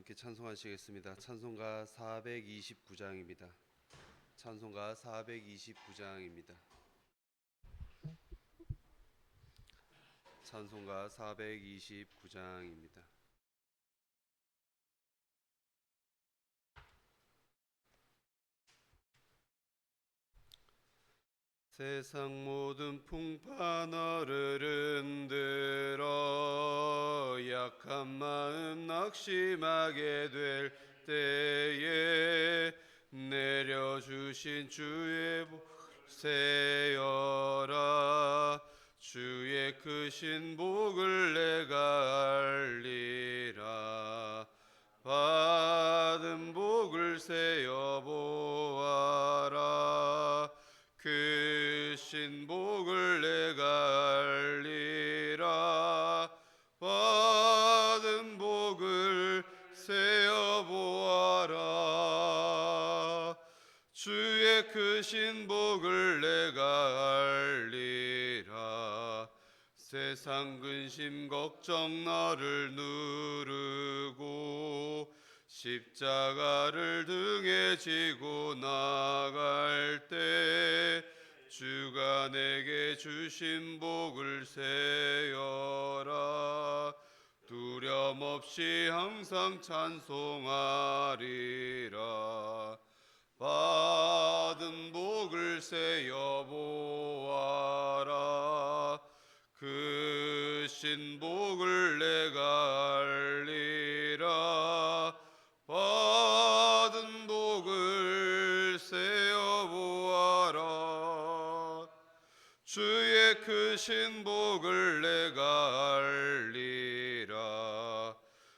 함께 찬송하시겠습니다. 찬송가 429장입니다. 찬송가 429장입니다. 찬송가 429장입니다. 세상 모든 풍파 너를 흔들어 약한 마음 낙심하게 될 때에 내려주신 주의 복을 세어라. 주의 크신 복을 내가 알리라. 받은 복을 세어 보아라. 크신 복을 내가 알리라. 받은 복을 세어 보아라. 주의 크신 복을 내가 알리라. 세상 근심 걱정 너를 누르고 십자가를 등에 지고 나갈 때 주가 내게 주신 복을 세어라. 두려움 없이 항상 찬송하리라. 받은 복을 세어 보아라. 크신 복을 내가 알리라. 받은 복을 세어 보아라. 주의 크신 복을 내가 알리라.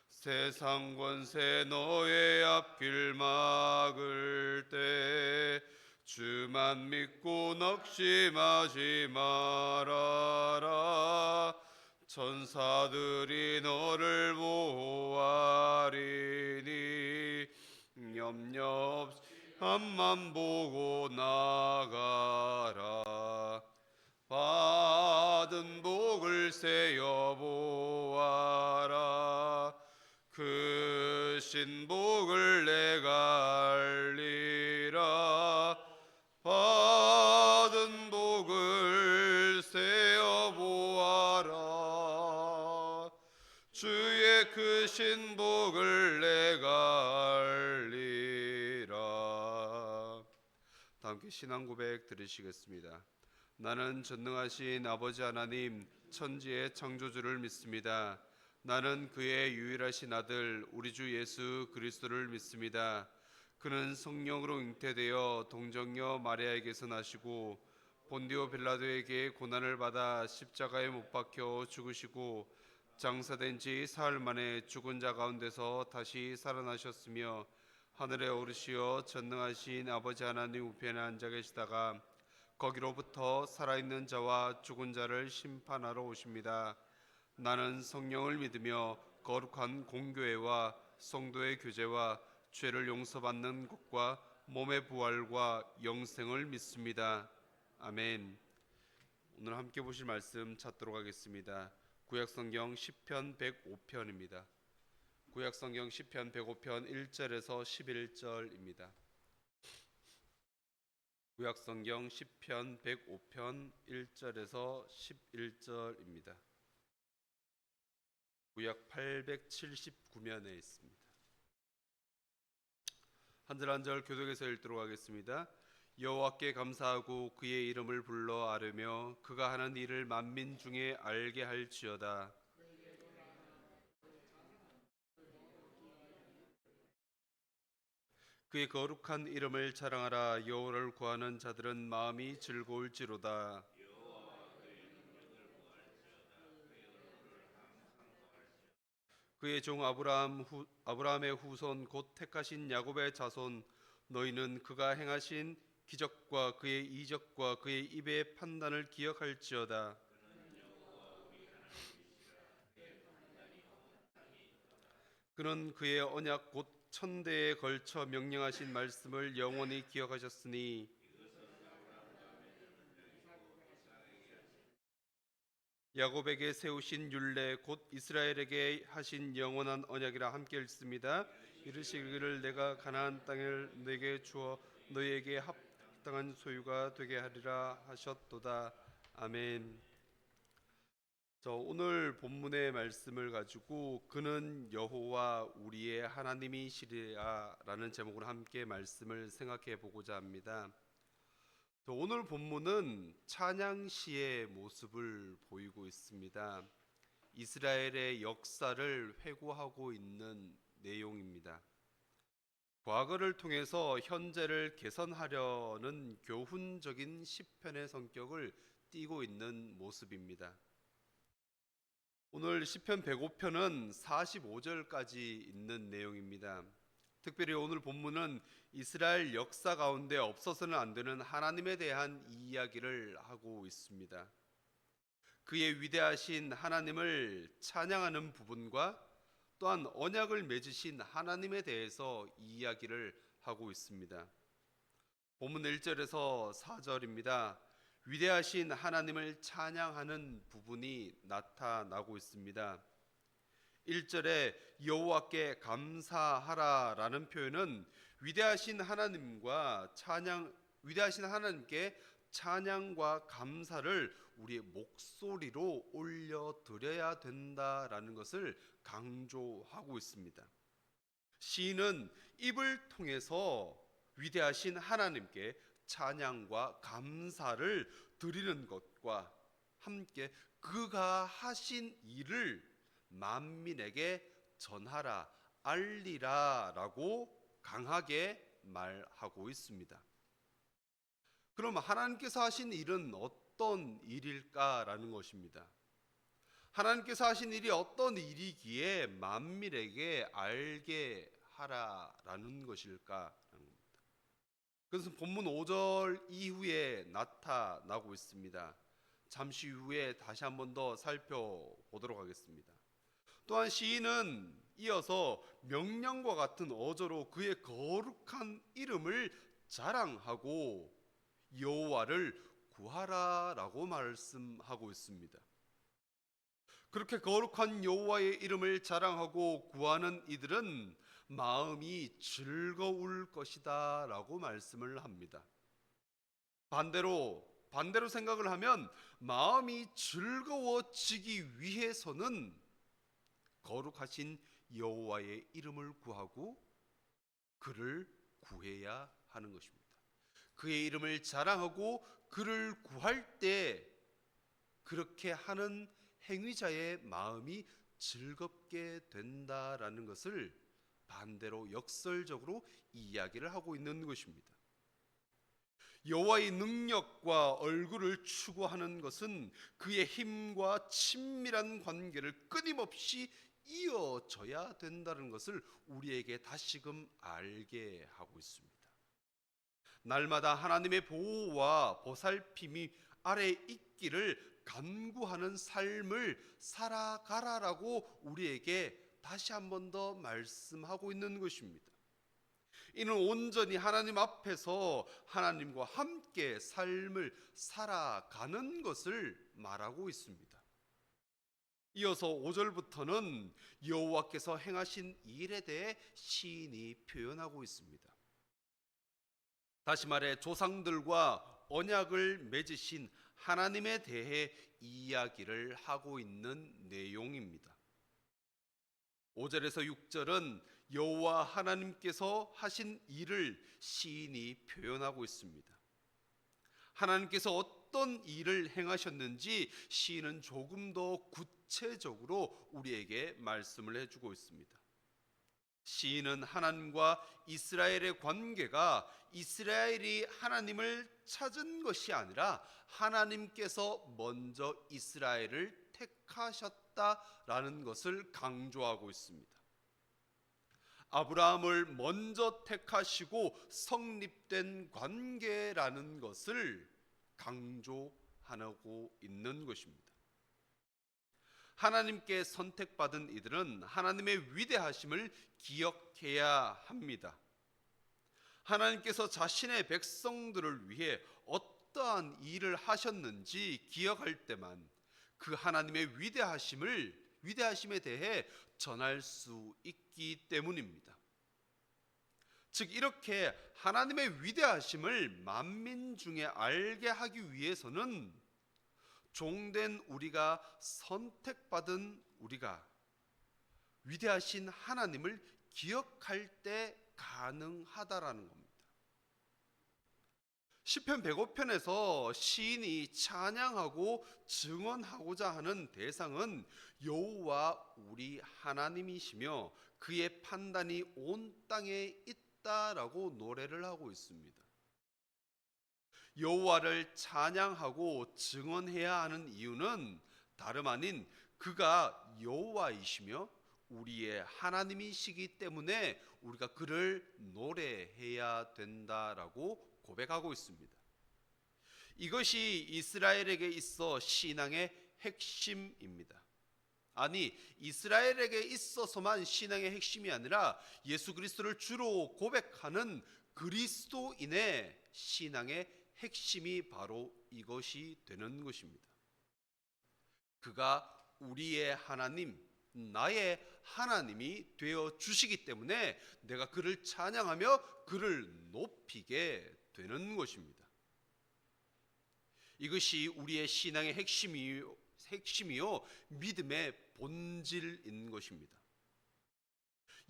세상 권세 너의 앞길 막을 때 주만 믿고 낙심하지 말아라. 천사들이 너를 보호하리니 염려 없이 앞만 보고 나가라. 받은 복을 세어 보아라. 크신 복을 내가 알리라. 받은 복을 세어 보아라. 주의 크신 복을 내가 알리라. 다 함께 신앙 고백 드리시겠습니다. 나는 전능하신 아버지 하나님 천지의 창조주를 믿습니다. 나는 그의 유일하신 아들 우리 주 예수 그리스도를 믿습니다. 그는 성령으로 잉태되어 동정녀 마리아에게서 나시고 본디오 빌라도에게 고난을 받아 십자가에 못 박혀 죽으시고 장사된 지 사흘 만에 죽은 자 가운데서 다시 살아나셨으며 하늘에 오르시어 전능하신 아버지 하나님 우편에 앉아 계시다가 거기로부터 살아있는 자와 죽은 자를 심판하러 오십니다. 나는 성령을 믿으며 거룩한 공교회와 성도의 교제와 죄를 용서받는 것과 몸의 부활과 영생을 믿습니다. 아멘. 오늘 함께 보실 말씀 찾도록 하겠습니다. 구약성경 시편 105편입니다. 구약성경 시편 105편 1절에서 11절입니다. 구약성경 시편 105편 1절에서 11절입니다. 구약 879면에 있습니다. 한 절 한 절 교독해서 읽도록 하겠습니다. 여호와께 감사하고 그의 이름을 불러 아뢰며 그가 하는 일을 만민 중에 알게 할지어다. 그의 거룩한 이름을 자랑하라. 여호와를 구하는 자들은 마음이 즐거울지로다. 그의 종 아브라함의 후손 곧 택하신 야곱의 자손 너희는 그가 행하신 기적과 그의 이적과 그의 입의 판단을 기억할지어다. 그는 그의 언약 곧 천대에 걸쳐 명령하신 말씀을 영원히 기억하셨으니 야곱에게 세우신 율례 곧 이스라엘에게 하신 영원한 언약이라 함께 읽습니다. 이르시기를 내가 가나안 땅을 내게 주어 너희에게 합당한 소유가 되게 하리라 하셨도다. 아멘. 오늘 본문의 말씀을 가지고 그는 여호와 우리의 하나님이시리라라는 제목으로 함께 말씀을 생각해 보고자 합니다. 오늘 본문은 찬양시의 모습을 보이고 있습니다. 이스라엘의 역사를 회고하고 있는 내용입니다. 과거를 통해서 현재를 개선하려는 교훈적인 시편의 성격을 띠고 있는 모습입니다. 오늘 시편 105편은 45절까지 있는 내용입니다. 특별히 오늘 본문은 이스라엘 역사 가운데 없어서는 안 되는 하나님에 대한 이야기를 하고 있습니다. 그의 위대하신 하나님을 찬양하는 부분과 또한 언약을 맺으신 하나님에 대해서 이야기를 하고 있습니다. 본문 1절에서 4절입니다. 위대하신 하나님을 찬양하는 부분이 나타나고 있습니다. 1절에 여호와께 감사하라라는 표현은 위대하신 하나님께 찬양과 감사를 우리의 목소리로 올려드려야 된다라는 것을 강조하고 있습니다. 시인은 입을 통해서 위대하신 하나님께 찬양과 감사를 드리는 것과 함께 그가 하신 일을 만민에게 전하라, 알리라 라고 강하게 말하고 있습니다. 그럼 하나님께서 하신 일은 어떤 일일까라는 것입니다. 하나님께서 하신 일이 어떤 일이기에 만민에게 알게 하라라는 것일까? 그것은 본문 5절 이후에 나타나고 있습니다. 잠시 후에 다시 한 번 더 살펴보도록 하겠습니다. 또한 시인은 이어서 명령과 같은 어조로 그의 거룩한 이름을 자랑하고 여호와를 구하라라고 말씀하고 있습니다. 그렇게 거룩한 여호와의 이름을 자랑하고 구하는 이들은 마음이 즐거울 것이다 라고 말씀을 합니다. 반대로 생각을 하면 마음이 즐거워지기 위해서는 거룩하신 여호와의 이름을 구하고 그를 구해야 하는 것입니다. 그의 이름을 자랑하고 그를 구할 때 그렇게 하는 행위자의 마음이 즐겁게 된다라는 것을 반대로 역설적으로 이야기를 하고 있는 것입니다. 여호와의 능력과 얼굴을 추구하는 것은 그의 힘과 친밀한 관계를 끊임없이 이어져야 된다는 것을 우리에게 다시금 알게 하고 있습니다. 날마다 하나님의 보호와 보살핌이 아래 있기를 간구하는 삶을 살아가라라고 우리에게 다시 한 번 더 말씀하고 있는 것입니다. 이는 온전히 하나님 앞에서 하나님과 함께 삶을 살아가는 것을 말하고 있습니다. 이어서 5절부터는 여호와께서 행하신 일에 대해 시인이 표현하고 있습니다. 다시 말해 조상들과 언약을 맺으신 하나님에 대해 이야기를 하고 있는 내용입니다. 5절에서 6절은 여호와 하나님께서 하신 일을 시인이 표현하고 있습니다. 하나님께서 어떤 일을 행하셨는지 시인은 조금 더 구체적으로 우리에게 말씀을 해주고 있습니다. 시인은 하나님과 이스라엘의 관계가 이스라엘이 하나님을 찾은 것이 아니라 하나님께서 먼저 이스라엘을 택하셨다라는 것을 강조하고 있습니다. 아브라함을 먼저 택하시고 성립된 관계라는 것을 강조하고 있는 것입니다. 하나님께 선택받은 이들은 하나님의 위대하심을 기억해야 합니다. 하나님께서 자신의 백성들을 위해 어떠한 일을 하셨는지 기억할 때만 그 하나님의 위대하심에 대해 전할 수 있기 때문입니다. 즉 이렇게 하나님의 위대하심을 만민 중에 알게 하기 위해서는 종된 우리가, 선택받은 우리가 위대하신 하나님을 기억할 때 가능하다라는 겁니다. 시편 105편에서 시인이 찬양하고 증언하고자 하는 대상은 여호와 우리 하나님이시며 그의 판단이 온 땅에 있다라고 노래를 하고 있습니다. 여호와를 찬양하고 증언해야 하는 이유는 다름 아닌 그가 여호와이시며 우리의 하나님이시기 때문에 우리가 그를 노래해야 된다라고 고백하고 있습니다. 이것이 이스라엘에게 있어 신앙의 핵심입니다. 아니, 이스라엘에게 있어서만 신앙의 핵심이 아니라 예수 그리스도를 주로 고백하는 그리스도인의 신앙의 핵심이 바로 이것이 되는 것입니다. 그가 우리의 하나님, 나의 하나님이 되어 주시기 때문에 내가 그를 찬양하며 그를 높이게 되는 것입니다. 이것이 우리의 신앙의 핵심이요 믿음의 본질인 것입니다.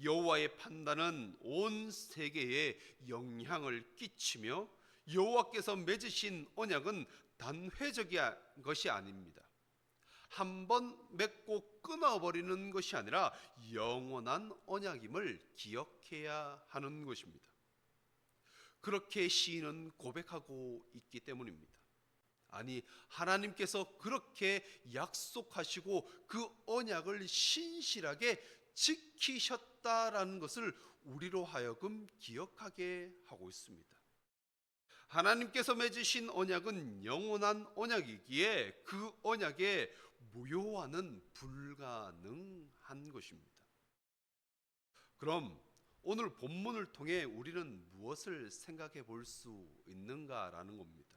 여호와의 판단은 온 세계에 영향을 끼치며 여호와께서 맺으신 언약은 단회적인 것이 아닙니다. 한번 맺고 끊어버리는 것이 아니라 영원한 언약임을 기억해야 하는 것입니다. 그렇게 시인은 고백하고 있기 때문입니다. 아니, 하나님께서 그렇게 약속하시고 그 언약을 신실하게 지키셨다라는 것을 우리로 하여금 기억하게 하고 있습니다. 하나님께서 맺으신 언약은 영원한 언약이기에 그 언약의 무효화는 불가능한 것입니다. 그럼 오늘 본문을 통해 우리는 무엇을 생각해 볼 수 있는가라는 겁니다.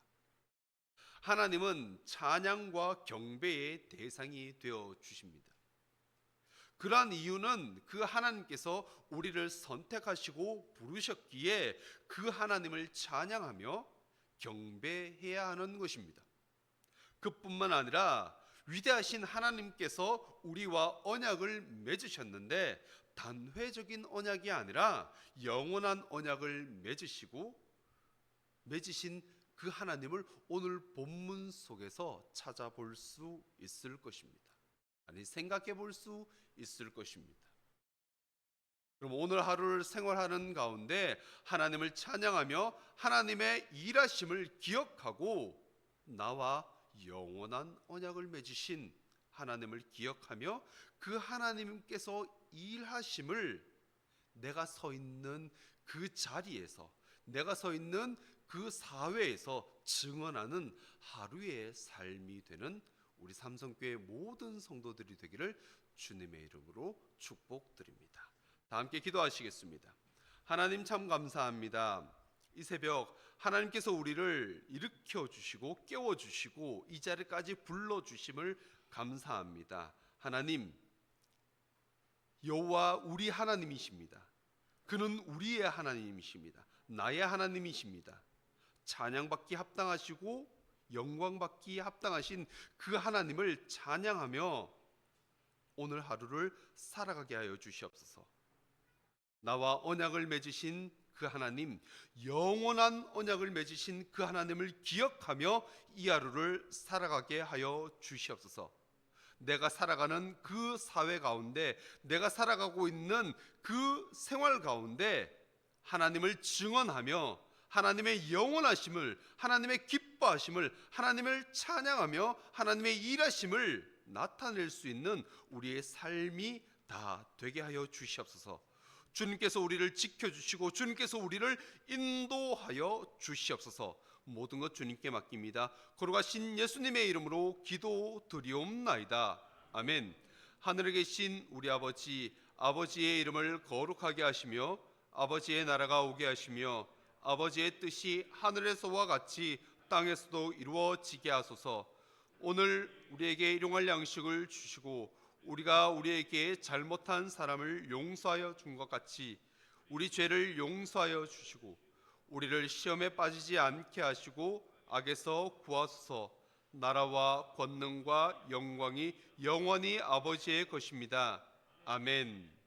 하나님은 찬양과 경배의 대상이 되어 주십니다. 그러한 이유는 그 하나님께서 우리를 선택하시고 부르셨기에 그 하나님을 찬양하며 경배해야 하는 것입니다. 그뿐만 아니라 위대하신 하나님께서 우리와 언약을 맺으셨는데 단회적인 언약이 아니라 영원한 언약을 맺으신 그 하나님을 오늘 본문 속에서 찾아볼 수 있을 것입니다. 아니, 생각해 볼 수 있을 것입니다. 그럼 오늘 하루를 생활하는 가운데 하나님을 찬양하며 하나님의 일하심을 기억하고 나와 영원한 언약을 맺으신 하나님을 기억하며 그 하나님께서 일하심을 내가 서 있는 그 자리에서, 내가 서 있는 그 사회에서 증언하는 하루의 삶이 되는 우리 삼성교회 모든 성도들이 되기를 주님의 이름으로 축복드립니다. 다 함께 기도하시겠습니다. 하나님 참 감사합니다. 이 새벽 하나님께서 우리를 일으켜 주시고 깨워 주시고 이 자리까지 불러 주심을 감사합니다. 하나님, 여호와 우리 하나님이십니다. 그는 우리의 하나님이십니다. 나의 하나님이십니다. 찬양받기 합당하시고 영광받기 합당하신 그 하나님을 찬양하며 오늘 하루를 살아가게 하여 주시옵소서. 나와 언약을 맺으신 그 하나님, 영원한 언약을 맺으신 그 하나님을 기억하며 이 하루를 살아가게 하여 주시옵소서. 내가 살아가는 그 사회 가운데, 내가 살아가고 있는 그 생활 가운데 하나님을 증언하며 하나님의 영원하심을, 하나님의 기뻐하심을, 하나님을 찬양하며 하나님의 일하심을 나타낼 수 있는 우리의 삶이 다 되게 하여 주시옵소서. 주님께서 우리를 지켜주시고 주님께서 우리를 인도하여 주시옵소서. 모든 것 주님께 맡깁니다. 거룩하신 예수님의 이름으로 기도드리옵나이다. 아멘. 하늘에 계신 우리 아버지, 아버지의 이름을 거룩하게 하시며 아버지의 나라가 오게 하시며 아버지의 뜻이 하늘에서와 같이 땅에서도 이루어지게 하소서. 오늘 우리에게 일용할 양식을 주시고 우리가 우리에게 잘못한 사람을 용서하여 준 것 같이 우리 죄를 용서하여 주시고 우리를 시험에 빠지지 않게 하시고 악에서 구하소서. 나라와 권능과 영광이 영원히 아버지의 것입니다. 아멘.